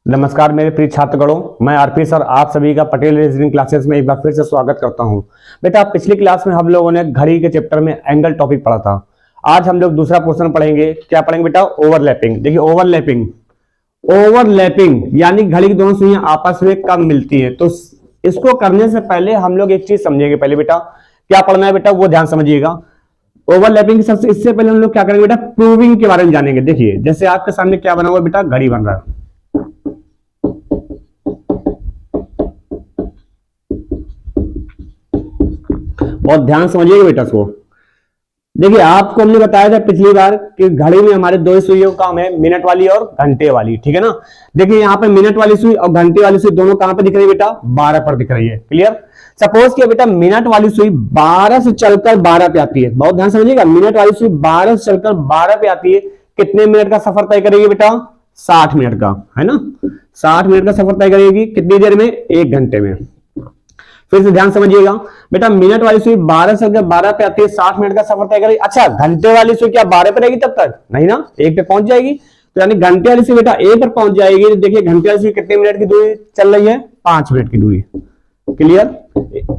नमस्कार मेरे प्रिय छात्रगणों, मैं आरपी सर आप सभी का पटेल रीजनिंग क्लासेस में एक बार फिर से स्वागत करता हूं। बेटा पिछली क्लास में हम लोगों ने घड़ी के चैप्टर में एंगल टॉपिक पढ़ा था। आज हम लोग दूसरा पोर्शन पढ़ेंगे। क्या पढ़ेंगे बेटा? ओवरलैपिंग। देखिए ओवरलैपिंग, ओवरलैपिंग यानी घड़ी की दोनों सुइयां आपस में कब मिलती है। तो इसको करने से पहले हम लोग एक चीज समझेंगे। पहले बेटा क्या पढ़ना है बेटा वो ध्यान समझिएगा। ओवरलैपिंग सबसे इससे पहले हम लोग क्या करेंगे बेटा, प्रूविंग के बारे में जानेंगे। देखिए जैसे आपके सामने क्या बना हुआ बेटा, घड़ी बन रहा है। बहुत ध्यान समझिएगा बेटा इसको। देखिए आपको हमने बताया था पिछली बार कि घड़ी में हमारे दो सुइयों का काम है, मिनट वाली और घंटे वाली। ठीक है ना। देखिए यहाँ पे मिनट वाली सुई और घंटे वाली सुई दोनों कहां पे दिख रही है बेटा? 12 पर दिख रही है। क्लियर। सपोज किया बेटा मिनट वाली सुई 12 से चलकर 12 पे आती है। बहुत ध्यान समझिएगा, मिनट वाली सुई 12 से चलकर 12 पे आती है। कितने मिनट का सफर तय करेगी बेटा? 60 मिनट का, है ना। 60 मिनट का सफर तय करेगी कितनी देर में? 1 घंटे में। फिर से ध्यान समझिएगा बेटा, मिनट वाली सुई 12 से 12 पे आती है, 60 मिनट का सफर तय करेगी। अच्छा घंटे वाली सुई क्या 12 पे रहेगी तब तक? नहीं ना, 1 पे पहुंच जाएगी। तो यानी घंटे वाली सुई बेटा 1 पर पहुंच जाएगी। तो देखिए घंटे वाली सुई कितने मिनट की दूरी चल रही है? 5 मिनट की दूरी। क्लियर।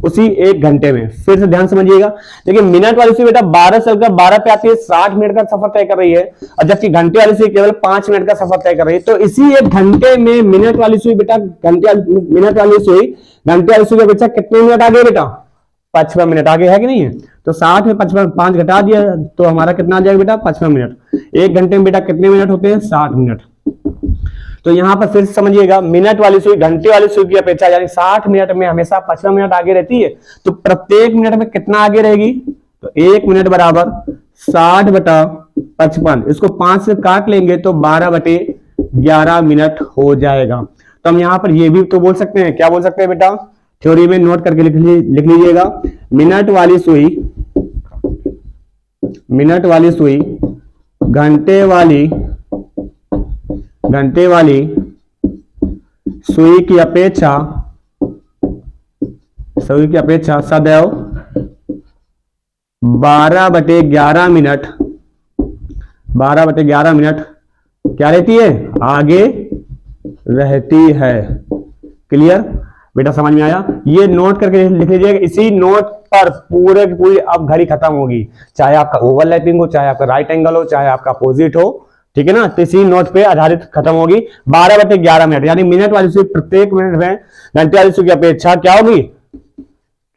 उसी 1 घंटे में। फिर से ध्यान समझिएगा, देखिए मिनट वाली सुई बेटा 12 से 12 पे आती है, 60 मिनट का सफर तय कर रही है, और जबकि घंटे वाली सुई केवल 5 मिनट का सफर तय कर रही है। तो इसी 1 घंटे में मिनट वाली सुई बेटा मिनट वाली सुई घंटे वाली सुई का बच्चा कितने मिनट आगे बेटा? 55 मिनट आगे है कि नहीं है? तो 60 में 55 5 घटा दिया तो हमारा कितना आ जाएगा बेटा? 55 मिनट। 1 घंटे में बेटा कितने मिनट होते हैं? 60 मिनट। तो यहां पर फिर समझिएगा, मिनट वाली सुई घंटे वाली सुई की अपेक्षा यानी 60 मिनट में हमेशा 55 मिनट आगे रहती है। तो प्रत्येक मिनट में कितना आगे रहेगी? तो 1 मिनट बराबर 60 बटा 55। इसको 5 से काट लेंगे तो 12 बटे 11 मिनट हो जाएगा। तो हम यहां पर ये भी तो बोल सकते हैं। क्या बोल सकते हैं बेटा? थ्योरी में नोट करके लिख लीजिएगा। मिनट वाली सुई घंटे वाली सुई की अपेक्षा सदैव 12 बटे 11 मिनट क्या रहती है? आगे रहती है। क्लियर बेटा, समझ में आया? ये नोट करके लिख लीजिएगा। इसी नोट पर पूरे की पूरी अब घड़ी खत्म होगी, चाहे आपका ओवरलैपिंग हो, चाहे आपका राइट एंगल हो, चाहे आपका अपोजिट हो। ठीक है ना। तो इसी नोट पे आधारित खत्म होगी। 12 बटे 11 मिनट यानी मिनट वाली सुई प्रत्येक मिनट में घंटे वाली सुई की अपेक्षा क्या होगी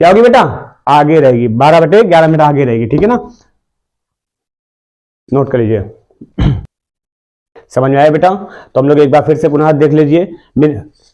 बेटा? आगे रहेगी। 12 बटे 11 मिनट आगे रहेगी। ठीक है ना। नोट कर लीजिए। समझ में आया बेटा? तो हम लोग एक बार फिर से पुनः देख लीजिए।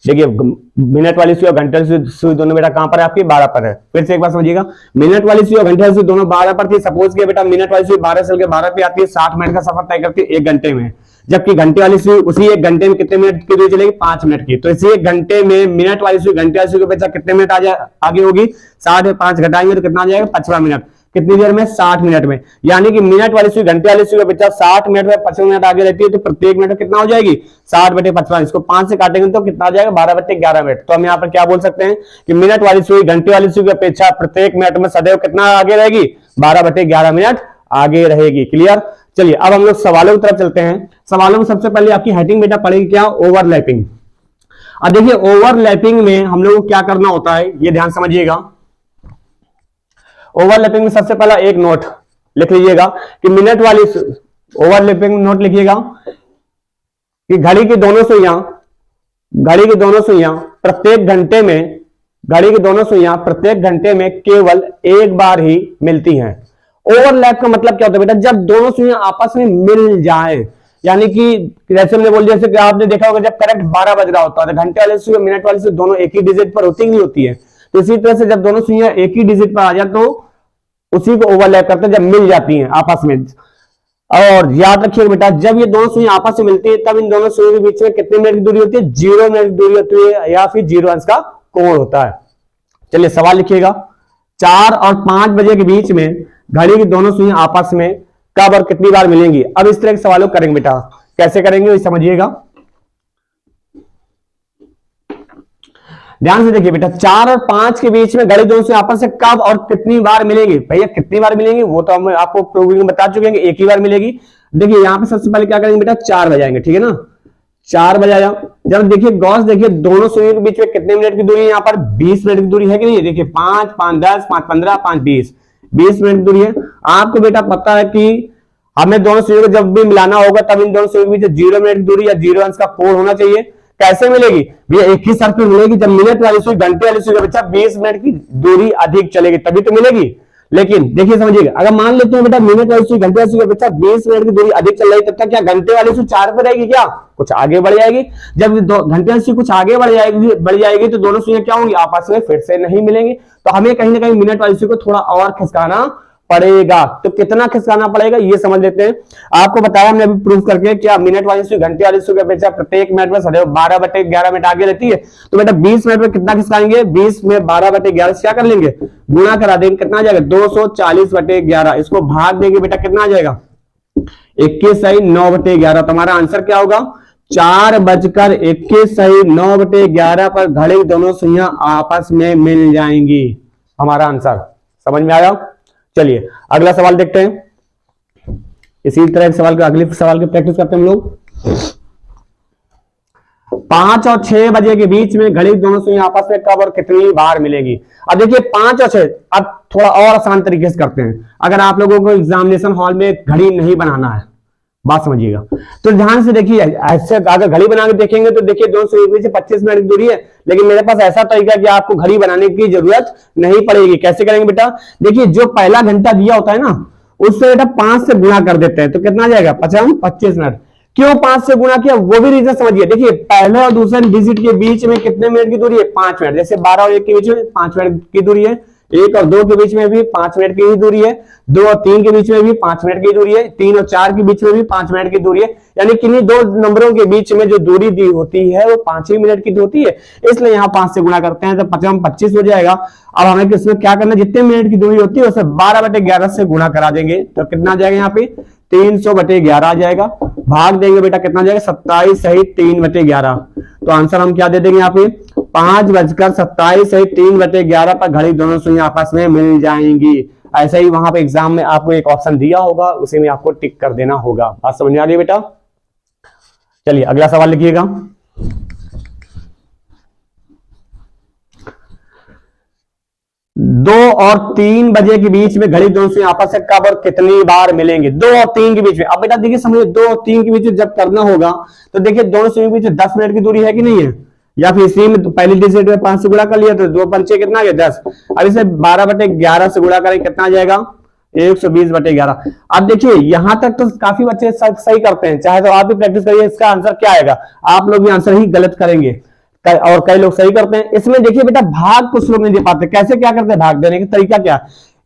देखिए मिनट वाली सुई और घंटे वाली सुई दोनों बेटा कहां पर है? आपकी 12 पर है। फिर से एक बार समझिएगा, मिनट वाली सुई और घंटे वाली सुई दोनों 12 पर थी। सपोज किया बेटा मिनट वाली सुई 12 से 12 पे आती है, 60 मिनट का सफर तय करती है 1 घंटे में, जबकि घंटे वाली सुई उसी 1 घंटे में कितने मिनट की दूरी चलेगी? 5 मिनट की। तो इसी 1 घंटे में मिनट वाली सुई घंटे वाली सुई के बच्चा कितने मिनट आगे होगी? 60 में 5 घटाएंगे तो कितना आ जाएगा? 55 मिनट। कितनी देर में? 60 मिनट में। यानी कि मिनट वाली सुई घंटे वाली सुई का बच्चा 60 मिनट में 55 मिनट आगे रहती है। तो प्रत्येक मिनट कितना हो जाएगी? 60 बटे 55। इसको 5 से काटेंगे तो कितना आ जाएगा? 12 बटे 11 मिनट। तो हम यहाँ पर क्या बोल सकते हैं कि मिनट वाली सुई घंटे वाली सुई की अपेक्षा प्रत्येक मिनट में सदैव कितना आगे रहेगी? 12 बटे 11 मिनट आगे रहेगी। क्लियर। चलिए अब हम लोग सवालों की तरफ चलते हैं। सवालों में सबसे पहले आपकी हेडिंग बेटा पड़ेगी क्या? ओवरलैपिंग। अब देखिए ओवरलैपिंग में हम लोग को क्या करना होता है ये ध्यान समझिएगा। ओवरलैपिंग में सबसे पहला एक नोट लिख लीजिएगा कि मिनट वाली ओवरलैपिंग नोट लिखिएगा कि घड़ी की दोनों सुइयां प्रत्येक घंटे में केवल एक बार ही मिलती हैं। ओवरलैप का मतलब क्या होता है बेटा? जब दोनों सुइयां आपस में मिल जाएं। यानी कि जैसे हमने बोल दिया, जैसे कि आपने देखा होगा जब करेक्ट 12 बज रहा होता है तो घंटे वाली सुई और मिनट वाली सुई दोनों एक ही डिजिट पर होती नहीं होती है। तो इसी तरह से जब दोनों सुइयां एक ही डिजिट पर आ जाए तो उसी को ओवरलैप करते हैं जब मिल जाती हैं आपस में। और याद रखिए बेटा, जब ये दोनों सुइयां आपस में मिलती है तब इन दोनों सुइयों के बीच में कितने मिनट की दूरी होती है? 0 मिनट की दूरी होती है, या फिर 0 अंश का कोण होता है। चलिए सवाल लिखिएगा। 4 और 5 बजे के बीच में घड़ी की दोनों सुइयां आपस में कब और कितनी बार मिलेंगी? अब इस तरह के सवालों करेंगे बेटा। कैसे करेंगे समझिएगा, ध्यान से देखिए बेटा। 4 और 5 के बीच में घड़ी दोनों से आपस में कब और कितनी बार मिलेंगी? भैया कितनी बार मिलेंगी वो तो हम आपको प्रूविंग में बता चुके हैं कि एक ही बार मिलेगी। देखिए यहां पे सबसे पहले क्या करेंगे बेटा? 4 बजाएंगे। ठीक है ना। 4 बजे आया। जब देखिए गॉस, देखिए दोनों सुइयों के बीच में कितने मिनट की दूरी है, यहाँ पर 20 मिनट की दूरी है कि नहीं, देखिए 5 5 10 5 15 5 20 मिनट की दूरी है। आपको बेटा पता है कि हमें दोनों सुइयों को जब भी मिलाना होगा तब इन दोनों सुइयों के बीच 0 मिनट की दूरी या 0 अंश का कोण होना चाहिए। कैसे मिलेगी भैया, एक ही शर्त पे मिलेगी, जब मिनट वाली सुई घंटे वाली सुई का बच्चा 20 मिनट की दूरी अधिक चलेगी तभी तो मिलेगी। लेकिन देखिए समझिएगा, अगर मान लेते हैं बेटा मिनट वाली सुई घंटे वाली सुई का बच्चा 20 मिनट की दूरी अधिक चल रही, तब तक क्या घंटे वाली सुई 4 पे रहेगी, क्या कुछ आगे बढ़ जाएगी। जब घंटे वाली सुई कुछ आगे बढ़ जाएगी तो दोनों सुइयां क्या होंगी, आपस में फिर से नहीं मिलेंगी। तो हमें कहीं ना कहीं मिनट वाली सुई को थोड़ा और खिसकाना पड़ेगा। तो कितना खिसकाना पड़ेगा ये समझ लेते हैं। आपको बताया हमने अभी प्रूफ करके, क्या मिनट वाली सुई घंटे वाली सुई की अपेक्षा प्रत्येक मिनट में 12/11 मिनट आगे रहती है। तो बेटा 20 मिनट में कितना खिसकाएंगे, 20 में 12/11 से क्या कर लेंगे, गुणा करा देंगे, कितना आ जाएगा 240/11। इसको भाग देंगे बेटा, कितना आ जाएगा 21 सही 9/11। तुम्हारा आंसर क्या होगा, 4:21 सही 9/11 पर घड़ी दोनों सुइयां आपस में मिल जाएंगी। हमारा आंसर समझ में आया। चलिए अगला सवाल देखते हैं। इसी तरह सवाल का अगले सवाल की प्रैक्टिस करते हैं हम लोग। 5 और 6 बजे के बीच में घड़ी दोनों सुइयां आपस में कब और कितनी बार मिलेगी। अब देखिए 5 और 6, अब थोड़ा और आसान तरीके से करते हैं। अगर आप लोगों को एग्जामिनेशन हॉल में घड़ी नहीं बनाना है, बात समझिएगा, तो ध्यान से देखिए। ऐसे अगर घड़ी बना के देखेंगे तो देखिए दोनों सुइयों के बीच 25 मिनट की दूरी है, लेकिन मेरे पास ऐसा तरीका है कि आपको घड़ी बनाने की जरूरत नहीं पड़ेगी। कैसे करेंगे बेटा, देखिए जो पहला घंटा दिया होता है ना, उससे बेटा 5 से गुणा कर देते हैं, तो कितना आ जाएगा 25 मिनट। क्यों 5 से गुणा किया, वो भी रीजन समझिए। देखिए पहले और दूसरे डिजिट के बीच में कितने मिनट की दूरी है, 5 मिनट। जैसे 12 और 1 के बीच में 5 मिनट की दूरी है, 1 और 2 के बीच में भी 5 मिनट की ही दूरी है, 2 और 3 के बीच में भी 5 मिनट की दूरी है, 3 और 4 के बीच में भी 5 मिनट की दूरी है। यानी किन्हीं दो नंबरों के बीच में जो दूरी दी होती है वो 5 ही मिनट की होती है, इसलिए यहाँ 5 से गुणा करते हैं तो 25 हो जाएगा। अब हमें इसमें क्या करना, जितने मिनट की दूरी होती है उसे 12/11 से गुणा करा देंगे, तो कितना आ जाएगा यहाँ पे 300/11 आ जाएगा। भाग देंगे बेटा, कितना आ जाएगा 27 सही 3/11। तो आंसर हम क्या दे देंगे यहाँ पे 5:27 सही 3/11 पर घड़ी दोनों सुइयां आपस में मिल जाएंगी। ऐसे ही वहां पे एग्जाम में आपको एक ऑप्शन दिया होगा, उसी में आपको टिक कर देना होगा। बात समझ में आ रही है बेटा। चलिए अगला सवाल लिखिएगा। 2 और 3 बजे के बीच में घड़ी दोनों सुइयां आपस में कब और कितनी बार मिलेंगे। 2 और 3 के बीच में, अब बेटा देखिए समझिए 2 और 3 के बीच में जब करना होगा तो देखिए दोनों सुइयों के बीच 10 मिनट की दूरी है कि नहीं है, या फिर इसी में पहली डिजिट में 5 से गुणा कर लिया तो 2 पंचे कितना आ गया 10। अब इसे 12/11 से गुणा करें, कितना आ जाएगा 120/11। अब देखिए यहां तक तो काफी बच्चे सही करते हैं, चाहे तो आप भी प्रैक्टिस करिए। इसका आंसर क्या आएगा, आप लोग भी आंसर ही गलत करेंगे और कई लोग सही करते हैं। इसमें देखिए बेटा भाग कुछ लोग नहीं दे पाते। कैसे क्या करते हैं, भाग देने का तरीका क्या,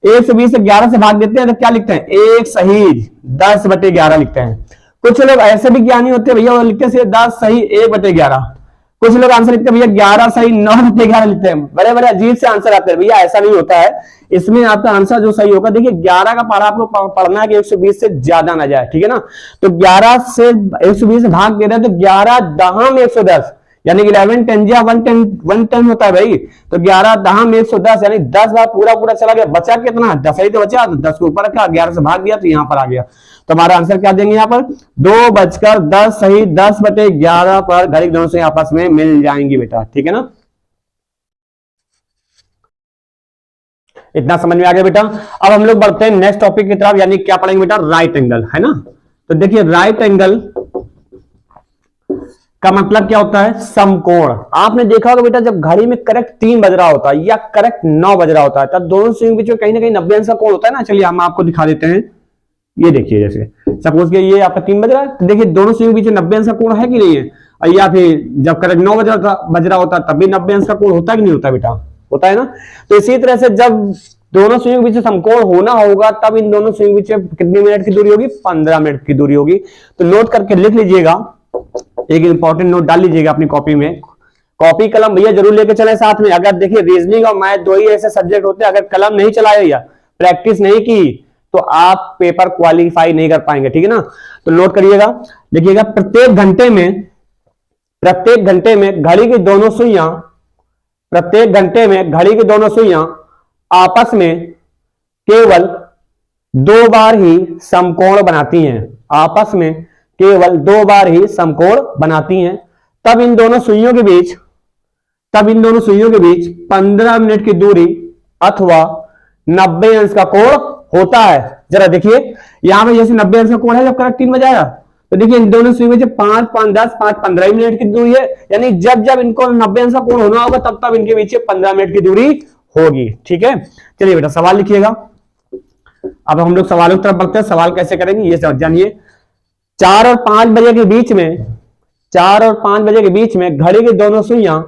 120 से 11 से भाग देते हैं तो क्या लिखते हैं 1 सही 10/11 लिखते हैं। कुछ लोग ऐसे भी ज्ञानी होते हैं भैया, वो लिखते हैं 10 सही 1/11। कुछ लोग आंसर लिखते हैं भैया 11 सही 9/11 लिखते हैं। बड़े बड़े अजीब से आंसर आते हैं भैया, ऐसा नहीं होता है। इसमें आपका आंसर जो सही होगा, देखिए 11 का पारा आपको पढ़ना है कि 120 से ज्यादा ना जाए, ठीक है ना। तो 11 से 120 से भाग दे रहे हैं तो 11 दहम 110, यानी 11 10 या 110 होता है भाई। तो 11 दहम 110 यानी 10 बार पूरा पूरा चला गया, बचा कितना 10 ही तो बचा, 10 को ऊपर रखा, 11 से भाग दिया तो यहां पर आ गया। तो हमारा आंसर क्या देंगे यहाँ पर 2:10 सही 10/11 पर घड़ी दोनों से आपस में मिल जाएंगी बेटा, ठीक है ना। इतना समझ में आ गया बेटा। अब हम लोग बढ़ते हैं नेक्स्ट टॉपिक की तरफ, यानी क्या पढ़ेंगे बेटा, राइट एंगल, है ना। तो देखिए राइट एंगल का मतलब क्या होता है, समकोण। आपने देखा होगा बेटा जब घड़ी में करेक्ट 3 बज रहा होता है या करेक्ट 9 बज रहा होता है तब दोनों सुइयों के बीच में कहीं ना कहीं 90 अंश का कोण होता है ना। चलिए हम आपको दिखा देते हैं। ये देखिए जैसे सपोज कि ये आपका 3 बज रहा है तो देखिए दोनों सुइयों के बीच 90 अंश का कोण है कि नहीं है, या फिर जब करेक्ट 9 बज रहा होता है तब भी 90 अंश का कोण होता है कि नहीं होता बेटा, होता है ना। तो इसी तरह से जब दोनों सुइयों के बीच समकोण होना होगा तब इन दोनों सुइयों के बीच कितनी मिनट की दूरी होगी, 15 मिनट की दूरी होगी। तो नोट करके लिख लीजिएगा, एक इंपॉर्टेंट नोट डाल लीजिएगा अपनी कॉपी में। कॉपी कलम भैया जरूर लेके चले साथ में। अगर देखिए रीजनिंग और मैथ दो ही ऐसे सब्जेक्ट होते हैं, अगर कलम नहीं चलाया या प्रैक्टिस नहीं की तो आप पेपर क्वालिफाई नहीं कर पाएंगे, ठीक है ना। तो नोट करिएगा, देखिएगा प्रत्येक घंटे में घड़ी की दोनों सुइयां, प्रत्येक घंटे में घड़ी की दोनों सुइयां आपस में केवल 2 बार ही समकोण बनाती हैं, आपस में केवल 2 बार ही समकोण बनाती हैं, तब इन दोनों सुइयों के बीच 15 मिनट की दूरी अथवा 90 अंश का कोण होता है। जरा देखिए यहां पर जैसे 90 अंश का कोण है, जब करेक्ट 3 बजाया तो देखिए इन दोनों सुइयों में 5 5 10 5 15 मिनट की दूरी है, यानी जब जब इनको 90 अंश का कोण होना होगा तब तब इनके बीच 15 मिनट की दूरी होगी। ठीक है, चलिए बेटा सवाल लिखिएगा। अब हम लोग सवालों की तरफ बढ़ते हैं। सवाल कैसे करेंगे ये समझ जानिए। 4 और 5 बजे के बीच में घड़ी की दोनों सुइयां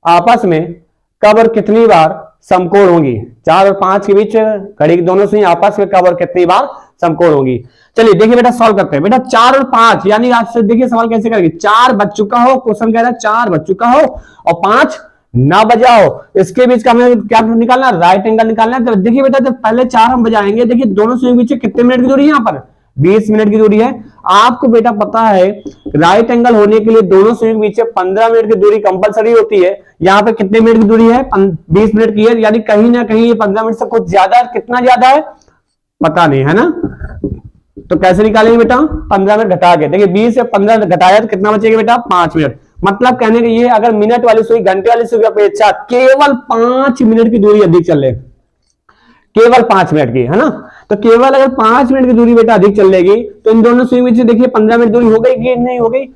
आपस में कब और कितनी बार समकोण होंगी? 4 और 5 के बीच घड़ी की दोनों सुइयां आपस में कब और कितनी बार समकोण होंगी? चलिए देखिए बेटा सॉल्व करते हैं। बेटा 4 और 5 यानी आपसे देखिए सवाल कैसे करेंगे। 4 बज चुका हो, क्वेश्चन कह रहा है 4 बज चुका हो और 5 ना बजा हो, इसके बीच का हमें क्या निकालना? राइट एंगल निकालना है। तो देखिए बेटा जब पहले 4 हम बजाएंगे, देखिए दोनों सुइयों के बीच कितने मिनट की दूरी है? यहाँ पर 20 मिनट की दूरी है। आपको बेटा पता है राइट एंगल होने के लिए दोनों सुइयों के बीच 15 मिनट की दूरी कंपलसरी होती है। यहाँ पे कितने मिनट की दूरी है? 20 मिनट की है, यानी कहीं ना कहीं ये 15 मिनट से कुछ ज्यादा, कितना ज्यादा है पता नहीं, है ना? तो कैसे निकालेंगे बेटा? 15 मिनट घटा के, देखिए 20 से 15 घटाया तो कितना बचेगा बेटा? 5 मिनट। मतलब कहने का ये अगर मिनट वाली सुई घंटे वाली सुई की अपेक्षा केवल 5 मिनट की दूरी अधिक चल रही, केवल 5 मिनट की, है ना? तो केवल अगर 5 मिनट की दूरी बेटा अधिक चलेगी तो इन दोनों सुई में देखिए 15 मिनट दूरी हो गई कि नहीं हो गई?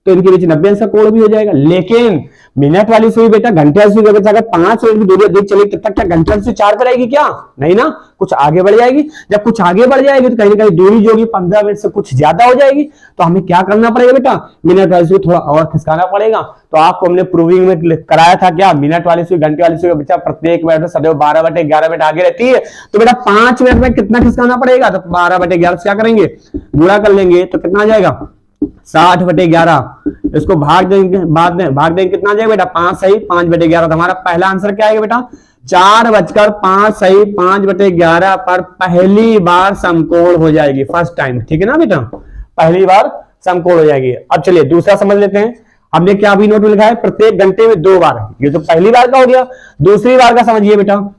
तो इनके बीच 90 अंश का कोण भी हो जाएगा। लेकिन मिनट वाली सुई बेटा घंटे वाली सुई के बच्चा अगर 5 मिनट की दूरी अधिक चलेगी तब तक क्या घंटे वाली सुई 4 पर आएगी क्या? नहीं ना, कुछ आगे बढ़ जाएगी। जब कुछ आगे बढ़ जाएगी तो कहीं ना कहीं दूरी जो होगी 15 मिनट से कुछ ज्यादा हो जाएगी। तो हमें क्या करना पड़ेगा बेटा? मिनट वाली सुई थोड़ा और खिसकाना पड़ेगा। तो आपको हमने प्रूविंग में कराया था क्या? मिनट वाली सुई घंटे वाली सुई का बच्चा प्रत्येक मिनट में सदैव 12/11 मिनट आगे रहती है। तो बेटा 5 मिनट में कितना खिसकाना पड़ेगा? तो 12/11 से क्या करेंगे? गुणा कर लेंगे तो कितना आ जाएगा? 60/11। इसको भाग देंगे, बाद में भाग देंगे कितना आ जाएगा बेटा? 5 सही 5/11। तो हमारा पहला आंसर क्या आएगा बेटा? 4:05 सही 5/11 पर पहली बार समकोण हो जाएगी, फर्स्ट टाइम। ठीक है ना बेटा, पहली बार समकोण हो जाएगी। अब चलिए दूसरा समझ लेते हैं। हमने क्या अभी नोट में लिखा है? प्रत्येक घंटे में 2 बार। ये तो पहली बार का हो गया। दूसरी बार का समझिए बेटा।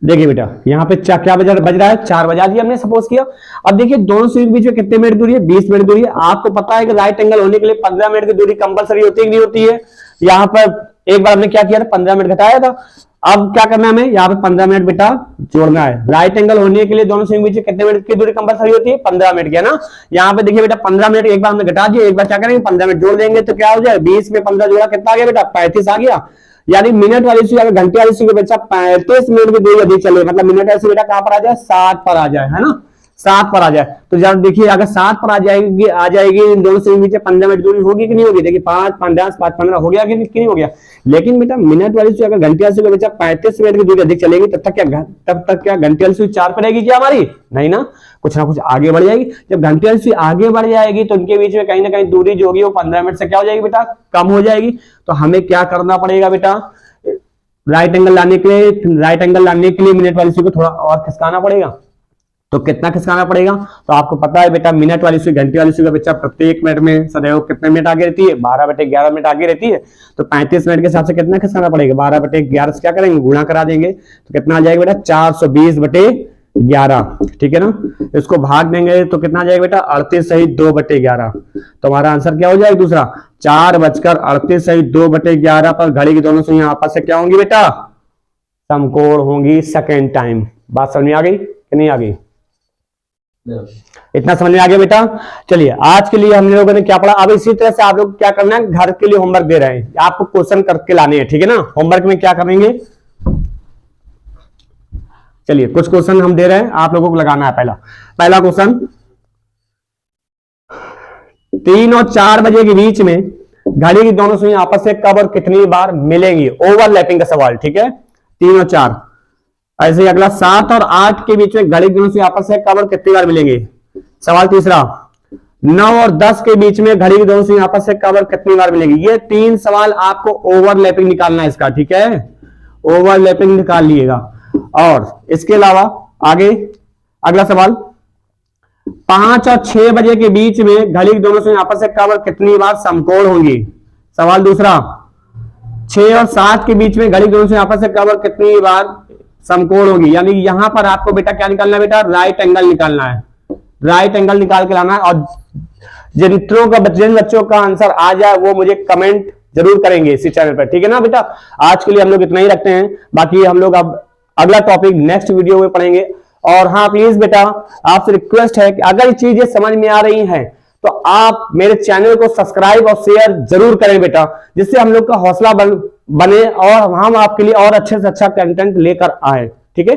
देखिए बेटा यहाँ पे क्या बज रहा है? 4 बजा दिया हमने, सपोज किया। अब देखिए दोनों सुई के बीच में कितने मिनट दूरी है? 20 मिनट दूरी है। आपको पता है कि राइट एंगल होने के लिए 15 मिनट की दूरी कंपलसरी होती है कि नहीं होती है? यहाँ पर एक बार हमने क्या किया था? 15 मिनट घटाया था। अब क्या करना है हमें? यहाँ पे 15 मिनट बेटा जोड़ना है। राइट एंगल होने के लिए दोनों सुई के बीच कितने मिनट की दूरी कंपलसरी होती है? 15 मिनट की, है ना? यहाँ पे देखिए बेटा 15 मिनट एक बार हमने घटा दिया, एक बार क्या करेंगे? 15 मिनट जोड़ देंगे तो क्या हो जाएगा? 20 में 15 जोड़ा कितना आ गया बेटा? 35 आ गया। यानी मिनट वाली सुई अगर घंटे वाली सुई के बच्चा 35 मिनट की दूरी अधिक चले, मतलब मिनट वाली सुई बेटा कहां पर आ जाए? 60 पर आ जाए, है ना? 7 पर आ जाए। तो जब देखिए अगर 7 पर आ जाएगी इन दोनों से नीचे 15 मिनट दूरी होगी कि नहीं होगी? देखिए 5 5 10 5 15 हो गया कि नहीं हो गया? लेकिन बेटा मिनट वाली सुई अगर घंटे वाली सुई का बच्चा 35 मिनट की दूरी अधिक चलेगी तब तक क्या घंटे वाली सुई 4 पर रहेगी क्या हमारी? नहीं ना, कुछ ना कुछ आगे बढ़ जाएगी। जब घंटे वाली सुई आगे बढ़ जाएगी तो उनके बीच में कहीं ना कहीं दूरी जो होगी वो 15 मिनट से क्या हो जाएगी बेटा? कम हो जाएगी। तो हमें क्या करना पड़ेगा बेटा? राइट एंगल लाने के लिए मिनट वाली सुई को थोड़ा और खिसकाना पड़ेगा। तो कितना खिसकाना पड़ेगा? तो आपको पता है बेटा मिनट वाली सुई घंटे वाली सुई का बच्चा प्रत्येक मिनट में सदैव कितने मिनट आगे रहती है? 12/11 मिनट आगे रहती है। तो 35 मिनट के हिसाब से कितना खिसकाना पड़ेगा? 12/11 से क्या करेंगे? गुणा करा देंगे तो कितना आ जाएगा बेटा? 420/11। ठीक है ना? इसको भाग देंगे तो कितना आ जाएगा बेटा? 38 सही 2/11। तो हमारा आंसर क्या हो जाएगा? दूसरा 4:38 सही 2/11 पर घड़ी की दोनों सुइयां आपस से क्या होंगी बेटा? समकोण होंगी सेकेंड टाइम। बात समझ में आ गई कि नहीं आ गई? इतना समझ में आ गया बेटा? चलिए आज के लिए हम लोगों ने क्या पढ़ा। अब इसी तरह से आप लोग क्या करना है? घर के लिए होमवर्क दे रहे हैं, आपको क्वेश्चन करके लाने हैं। ठीक है ना? होमवर्क में क्या करेंगे? चलिए कुछ क्वेश्चन हम दे रहे हैं, आप लोगों को लगाना है। पहला क्वेश्चन, 3 और 4 बजे के बीच में घड़ी की दोनों सुइयां आपस से कब और कितनी बार मिलेंगी? ओवरलैपिंग का सवाल। ठीक है, 3 और 4। ऐसे ही अगला 7 और 8 के बीच में घड़ी की दोनों सुइयां आपस से कब और कितनी बार मिलेंगी? सवाल तीसरा, 9 और 10 के बीच में घड़ी की दोनों सुइयां आपस से कब और कितनी बार मिलेंगी? ये 3 सवाल आपको ओवरलैपिंग निकालना है इसका। ठीक है, ओवरलैपिंग निकाल लिएगा। और इसके अलावा आगे अगला सवाल, 5 और 6 बजे के बीच में घड़ी के दोनों से आपस में कब कितनी बार समकोण होंगी। सवाल दूसरा, 6 और 7 के बीच में घड़ी के दोनों से आपस में कब कितनी बार समकोण होगी। यानी यहां पर आपको बेटा क्या निकालना है, बेटा राइट एंगल निकालना है, राइट एंगल निकाल के लाना है। और जिन बच्चों का आंसर आ जाए वो मुझे कमेंट जरूर करेंगे इसी चैनल पर, ठीक है ना बेटा। आज के लिए हम लोग इतना ही रखते हैं, बाकी हम लोग अब अगला टॉपिक नेक्स्ट वीडियो में पढ़ेंगे। और हाँ प्लीज बेटा आपसे रिक्वेस्ट है कि अगर ये चीजें समझ में आ रही हैं तो आप मेरे चैनल को सब्सक्राइब और शेयर जरूर करें बेटा, जिससे हम लोग का हौसला बने और हम आपके लिए और अच्छे से अच्छा कंटेंट लेकर आए, ठीक है।